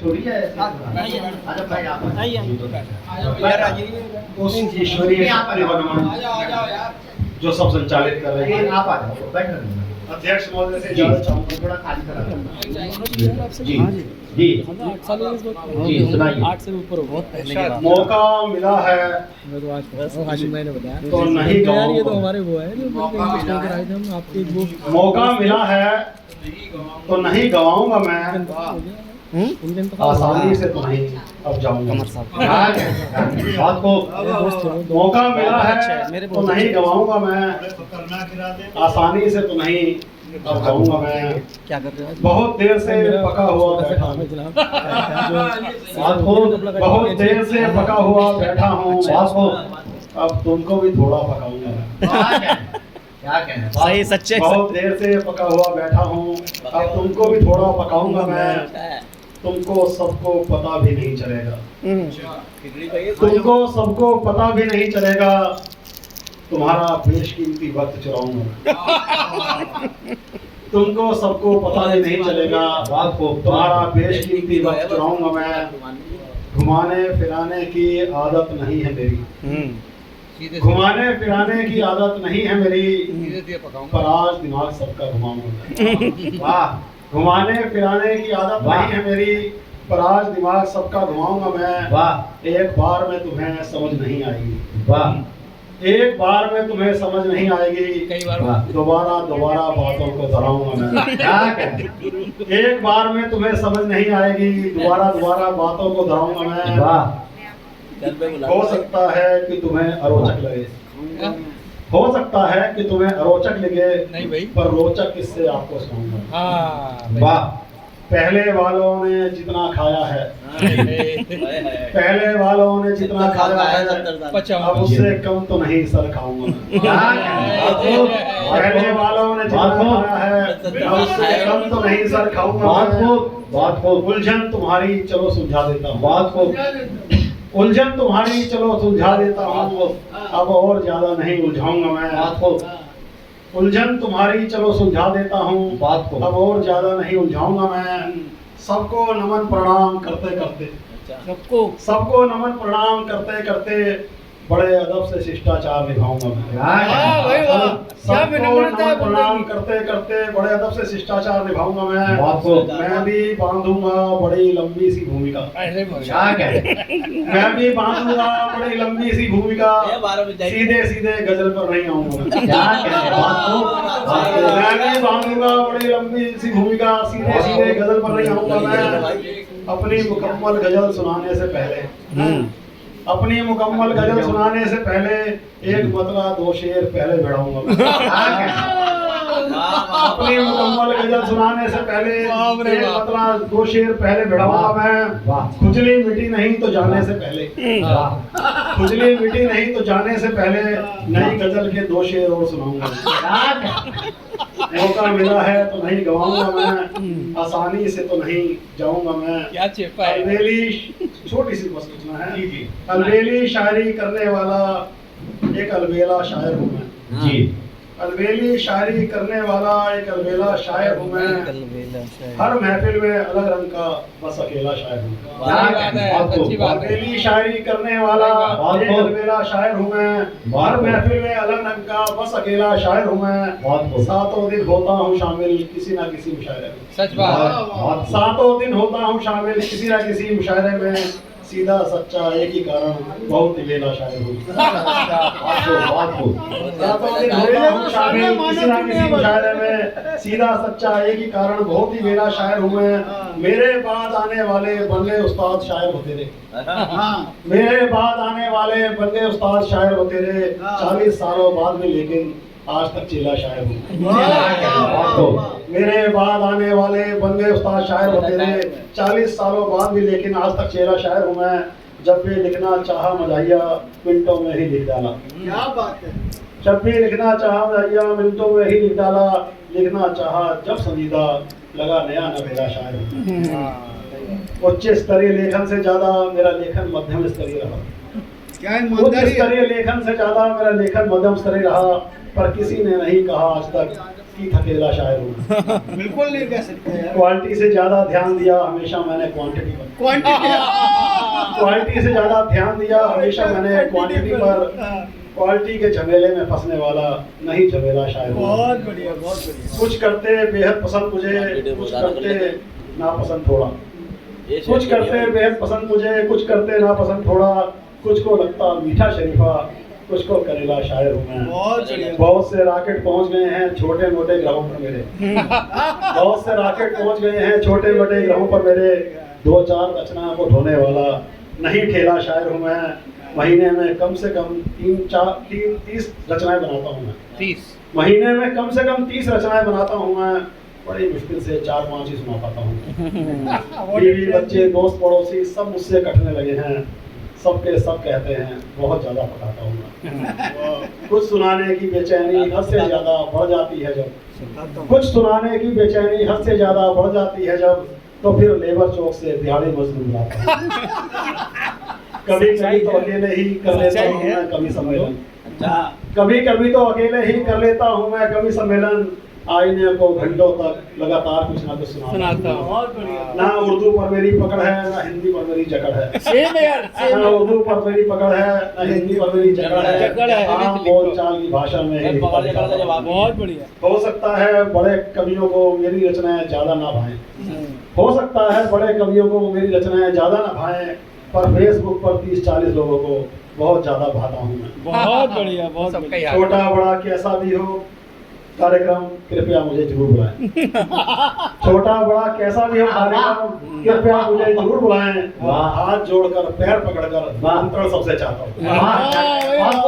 छोड़ी है आजा भाई आप उस ईश्वरीय शक्ति भगवान जो सब संचालित कर रहे हैं, आप आ जाओ बैठ रहे अध्यक्ष महोदय से ज्यादा चाहूंगा थोड़ा खाली करा जी जी 8 साल हो गए जी सुनाइए 8 से ऊपर हो बहुत पहले की बात मौका मिला है मैं तो आज हाशिम भाई ने बताया तो नहीं यार ये तो गाऊंगा। हमारे वो है जो छोड़ कर आए थे हम आपके वो मौका मिला है तो नहीं गवाऊंगा मैं, उनके तो आसानी से तो नहीं अब जाऊंगा। बात को मौका मिला है मेरे तो नहीं गवाऊंगा मैं, आसानी से तो नहीं अब जाऊंगा मैं। क्या कर रहे हो बहुत देर से पका हुआ बैठा हूँ, बहुत देर से पका हुआ बैठा हूँ, अब तुमको भी थोड़ा पकाऊंगा। क्या कहना सही सच्चे बहुत देर से पका हुआ बैठा हूँ, अब तुमको भी थोड़ा पकाऊंगा मैं। तुमको सबको पता भी नहीं चलेगा, तुमको सबको पता भी नहीं चलेगा, तुम्हारा बेशकीमती वक्त चुराऊंगा। तुमको सबको पता भी नहीं चलेगा, तुम्हारा बेशकीमती वक्त चुराऊंगा मैं। घुमाने फिराने की आदत नहीं है मेरी, घुमाने फिराने की आदत नहीं है मेरी, पर आज दिमाग सबका घुमाऊंगा। वाह, घुमाने फिराने की आदत नहीं है मेरी, पर आज दिमाग सबका घुमाऊंगा मैं। वाह एक बार में तुम्हें समझ नहीं आएगी, वाह एक बार में तुम्हें समझ नहीं आएगी, कई बार दोबारा दोबारा बातों को दोहराऊंगा मैं। क्या कहना एक बार में तुम्हें समझ नहीं आएगी, दोबारा दोबारा बातों को दोहराऊंगा मैं। वाह हो सकता है कि तुम्हें अरोचक लगे, हो सकता है कि तुम्हें अरोचक लगे, नहीं भाई पर रोचक किससे आपको सुनाऊंगा। हाँ वाह पहले वालों ने जितना खाया है, पहले वालों ने जितना खाया है, अब उससे कम तो नहीं सर खाऊंगा। पहले वालों ने जितना खाया है, अब उससे कम तो नहीं सर खाऊंगा। बात को उलझन तुम्हारी चलो सुलझा देता हूँ, बात को उलझन तुम्हारी चलो सुलझा देता हूँ, अब और ज्यादा नहीं उलझाऊंगा मैं। उलझन तुम्हारी चलो सुलझा देता हूँ, अब और ज्यादा नहीं उलझाऊंगा मैं। सबको नमन प्रणाम करते करते, सबको नमन प्रणाम करते करते बड़े अदब से शिष्टाचार निभाऊंगा मैं। सबको नमन प्रणाम करते करते बड़े अदब से शिष्टाचार निभाऊंगा मैं भी बांधूंगा बड़ी लंबी सी भूमिका, क्या कहना मैं भी बांधूंगा बड़ी लंबी सी भूमिका, सीधे सीधे गजल पर नहीं आऊंगा। क्या कहना मैं भी बांधूंगा बड़ी लंबी सी भूमिका, सीधे सीधे गजल पर नहीं आऊंगा मैं। अपनी मुकम्मल गजल सुनाने से पहले, अपनी मुकम्मल गजल सुनाने से पहले एक मतला दो शेर पहले भिड़ाऊंगा मैं। अपनी मुकम्मल गजल सुनाने से पहले एक मतला दो शेर पहले भिड़ाऊंगा मैं। खुजली मिटी नहीं तो जाने से पहले, खुजली मिटी नहीं तो जाने से पहले नई गजल के दो शेर और सुनाऊंगा। मौका मिला है तो नहीं गवाऊंगा मैं, आसानी से तो नहीं जाऊंगा मैं। क्या चेपा है अलबेली छोटी सी बस सूचना है, अलबेली शायरी करने वाला एक अलबेला शायर हूँ मैं जी। अलबेली शायरी करने वाला एक अलबेला शायर हूँ मैं। हर महफिल में अलग रंग का बस अकेला शायर हूँ। अलबेली शायरी करने वाला एक अलबेला शायर हूँ मैं। हर महफिल में अलग रंग का बस अकेला शायर हूँ मैं। सातों दिन होता हूँ शामिल किसी ना किसी मुशायरे में, सच बात सातों दिन होता हूँ शामिल किसी ना किसी मुशायरे में। सीधा सच्चा एक ही कारण बहुत ही बेला शायर हूँ। सातों दिन होता हूँ शामिल किसी ना किसी मुशायरे में, सीधा सच्चा एक ही कारण बहुत ही बेला शायर हूँ मैं। मेरे बाद आने वाले बन गए उस्ताद शायर होते रहे, मेरे बाद आने वाले बन गए उस्ताद शायर होते रहे। 40 सालों बाद में लेकिन आज तक चेला शायर हूँ। मेरे बाद आने वाले बन गए उस्ताद शायर होते रहे। 40 सालों बाद भी लेकिन आज तक चेला शायर हूँ मैं। जब भी लिखना चाहा मजाहिया मिनटों में ही लिख डाला, क्या बात है। जब भी लिखना चाहा मजाहिया मिनटों में ही लिख डाला। लिखना चाहा जब संजीदा लगा नया नवेला शायर हूँ। उच्च स्तरीय लेखन से ज्यादा मेरा लेखन मध्यम स्तरीय रहा, उच्च स्तरीय लेखन से ज्यादा मेरा लेखन मध्यम स्तरीय रहा। पर किसी ने नहीं कहा आज तक की थकेला शायर हूँ मैं। बिल्कुल नहीं कह सकते यार। क्वालिटी से ज्यादा ध्यान दिया हमेशा मैंने क्वांटिटी पर। क्वालिटी से ज्यादा ध्यान दिया हमेशा मैंने क्वांटिटी पर। क्वालिटी के झमेले में फंसने वाला नहीं झमेला शायर हूँ। बहुत बढ़िया, बहुत बढ़िया। कुछ करते बेहद पसंद मुझे, कुछ करते नापसंद थोड़ा। कुछ करते बेहद पसंद मुझे, कुछ करते नापसंद थोड़ा। कुछ को लगता मीठा शरीफा, कुछ को करेला शायर हूँ मैं। बहुत बढ़िया। बहुत से रॉकेट पहुंच गए हैं छोटे मोटे ग्रहों पर मेरे। बहुत से रॉकेट पहुंच गए हैं छोटे मोटे ग्रहों पर मेरे। 2-4 रचनाओं को ढोने वाला नहीं ठेला शायर हूँ मैं। महीने में कम से कम 30 रचनाएं बनाता हूँ मैं। 30 महीने में कम से कम 30 रचनाएं बनाता हूँ मैं। बड़ी मुश्किल से 4-5 ही सुना पाता हूँ। बीवी बच्चे दोस्त पड़ोसी सब मुझसे कटने लगे हैं। सबके सब कहते हैं बहुत ज्यादा पढ़ाता हूँ मैं। कुछ सुनाने की बेचैनी हद से ज्यादा बढ़ जाती है जब। कुछ सुनाने की बेचैनी हद से ज्यादा बढ़ जाती है जब, तो फिर लेबर चौक से दिहाड़ी मजदूर बुलाता हूँ। कभी कभी तो अकेले ही कर लेता हूँ मैं कवि सम्मेलन। कभी कभी तो अकेले ही कर लेता हूँ मैं कवि सम्मेलन। आईने को घंटों तक लगातार कुछ ना कुछ सुनाता हूँ। बहुत बढ़िया। ना उर्दू पर मेरी पकड़ है, ना हिंदी पर मेरी जकड़ है। सेम है यार, सेम ना है। उर्दू पर मेरी पकड़ है, ना हिंदी पर मेरी जकड़ जकड़ है। है। आम बोलचाल की भाषा में ही लिखता हूँ। बहुत बढ़िया। हो सकता है बड़े कवियों को मेरी रचनाएं ज्यादा ना भाएं। हो सकता है बड़े कवियों को मेरी रचनाएं ज्यादा ना भाएं, पर फेसबुक पर 30-40 लोगों को बहुत ज्यादा भाता हूँ मैं। बहुत बढ़िया, बहुत बढ़िया। छोटा बड़ा कैसा भी हो कार्यक्रम कृपया मुझे जरूर बुलाएं। छोटा बड़ा कैसा भी हो कार्यक्रम कृपया मुझे जरूर बुलाएं। हाथ जोड़कर पैर पकड़कर आमंत्रण सबसे चाहता हूँ। वाह, वाह, वाह।